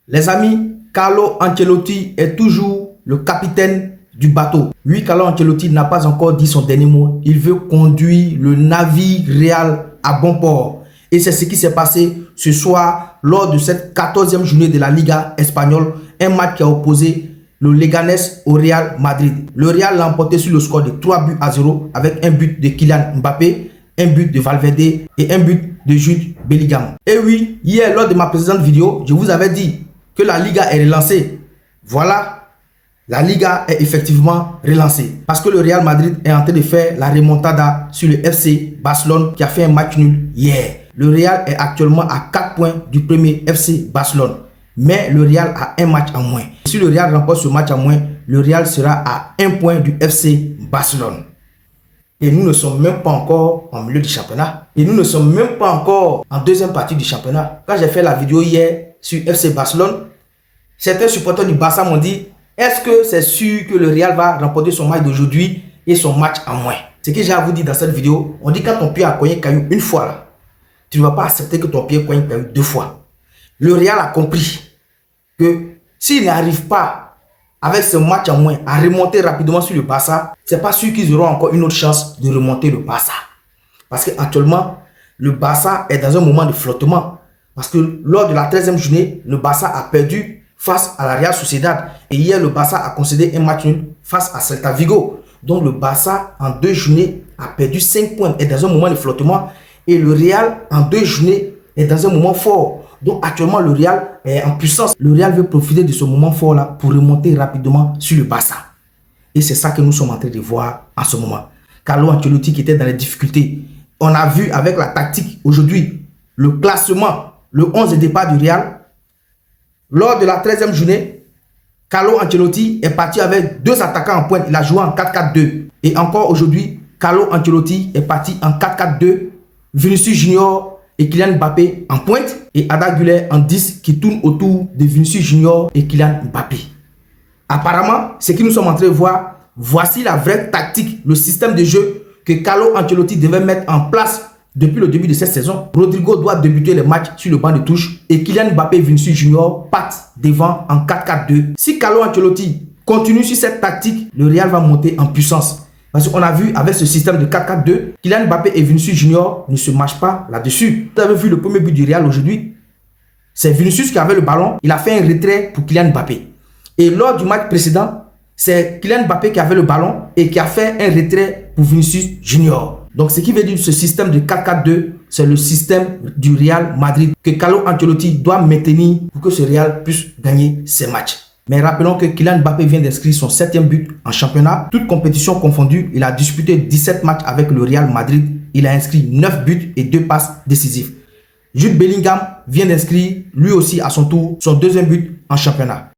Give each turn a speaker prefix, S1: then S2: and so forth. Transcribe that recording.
S1: Les amis, Carlo Ancelotti est toujours le capitaine du bateau. Oui, Carlo Ancelotti n'a pas encore dit son dernier mot. Il veut conduire le navire Real à bon port. Et c'est ce qui s'est passé ce soir lors de cette 14e journée de la Liga espagnole. Un match qui a opposé le Leganés au Real Madrid. Le Real l'a emporté sur le score de 3-0 avec un but de Kylian Mbappé, un but de Valverde et un but de Jude Bellingham. Et oui, hier lors de ma précédente vidéo, je vous avais dit que la Liga est relancée. Voilà, la Liga est effectivement relancée. Parce que le Real Madrid est en train de faire la remontada sur le FC Barcelone qui a fait un match nul hier. Le Real est actuellement à 4 points du premier FC Barcelone. Mais le Real a un match en moins. Si le Real remporte ce match en moins, le Real sera à 1 point du FC Barcelone. Et nous ne sommes même pas encore en milieu du championnat. Et nous ne sommes même pas encore en deuxième partie du championnat. Quand j'ai fait la vidéo hier sur FC Barcelone, certains supporters du Barça m'ont dit: est-ce que c'est sûr que le Real va remporter son match d'aujourd'hui et son match en moins? Ce que j'ai à vous dire dans cette vidéo, on dit quand ton pied a cogné caillou une fois là, tu ne vas pas accepter que ton pied cogne caillou 2 fois. Le Real a compris que s'il n'arrive pas avec ce match en moins à remonter rapidement sur le Barça, c'est pas sûr qu'ils auront encore une autre chance de remonter le Barça. Parce qu'actuellement, le Barça est dans un moment de flottement. Parce que lors de la 13e journée, le Barça a perdu face à la Real Sociedad. Et hier, le Barça a concédé un match nul face à Celta Vigo. Donc le Barça, en 2 journées, a perdu 5 points, est dans un moment de flottement. Et le Real, en 2 journées, est dans un moment fort. Donc actuellement, le Real est en puissance. Le Real veut profiter de ce moment fort-là pour remonter rapidement sur le Barça. Et c'est ça que nous sommes en train de voir en ce moment. Carlo Ancelotti qui était dans les difficultés. On a vu avec la tactique aujourd'hui, le classement, le 11 de départ du Real. Lors de la 13e journée, Carlo Ancelotti est parti avec 2 attaquants en pointe. Il a joué en 4-4-2. Et encore aujourd'hui, Carlo Ancelotti est parti en 4-4-2. Vinicius Junior et Kylian Mbappé en pointe et Arda Güler en 10 qui tourne autour de Vinicius Junior et Kylian Mbappé. Apparemment, ce que nous sommes en train de voir, voici la vraie tactique, le système de jeu que Carlo Ancelotti devait mettre en place depuis le début de cette saison. Rodrigo doit débuter les matchs sur le banc de touche et Kylian Mbappé et Vinicius Junior partent devant en 4-4-2. Si Carlo Ancelotti continue sur cette tactique, le Real va monter en puissance. Parce qu'on a vu avec ce système de 4-4-2, Kylian Mbappé et Vinicius Junior ne se marchent pas là-dessus. Vous avez vu le premier but du Real aujourd'hui. C'est Vinicius qui avait le ballon. Il a fait un retrait pour Kylian Mbappé. Et lors du match précédent, c'est Kylian Mbappé qui avait le ballon et qui a fait un retrait pour Vinicius Junior. Donc ce qui veut dire ce système de 4-4-2, c'est le système du Real Madrid que Carlo Ancelotti doit maintenir pour que ce Real puisse gagner ses matchs. Mais rappelons que Kylian Mbappé vient d'inscrire son 7e but en championnat. Toutes compétitions confondues, il a disputé 17 matchs avec le Real Madrid. Il a inscrit 9 buts et 2 passes décisives. Jude Bellingham vient d'inscrire lui aussi à son tour son 2e but en championnat.